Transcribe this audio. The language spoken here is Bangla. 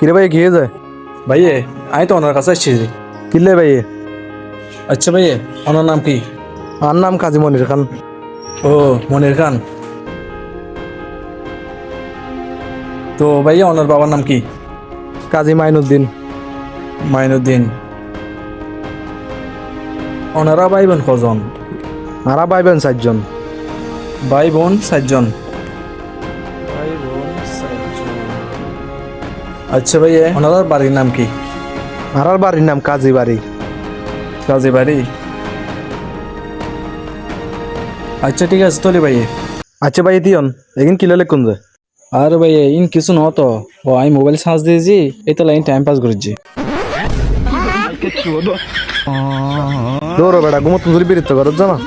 কিরে ভাই গিয়ে যায় ভাইয়ে আমি তো ওনার কাছে আসছি। কিনলে ভাই? আচ্ছা ভাইয়ে, ওনার নাম কি? আর নাম কাজী মনির খান। ও, মনির খান। তো ভাইয়া ওনার বাবার নাম কি? কাজী মাইনুদ্দিন। মাইনুদ্দিন। ওনারা ভাই বোন কজন? আরা ভাই বোন 4 জন। ভাই বোন 4 জন। আচ্ছা ভাইয়া ওনার বাড়ির নাম কি? আরার বাড়ির নাম কাজী বাড়ি। কাজী বাড়ি। আচ্ছা ঠিক আছে তোলে ভাইয়ে। আচ্ছা ভাই দিয়ন এগিন কিলালে কোন যায়? আর ভাইয়ে ইন কিছু নতো। ও আমি মোবাইল চার্জ দিয়েছি, এই তো লাইন টাইম পাস করছি। দৌড়ো বেটা ঘুমো তুই বিরক্ত করত জানা।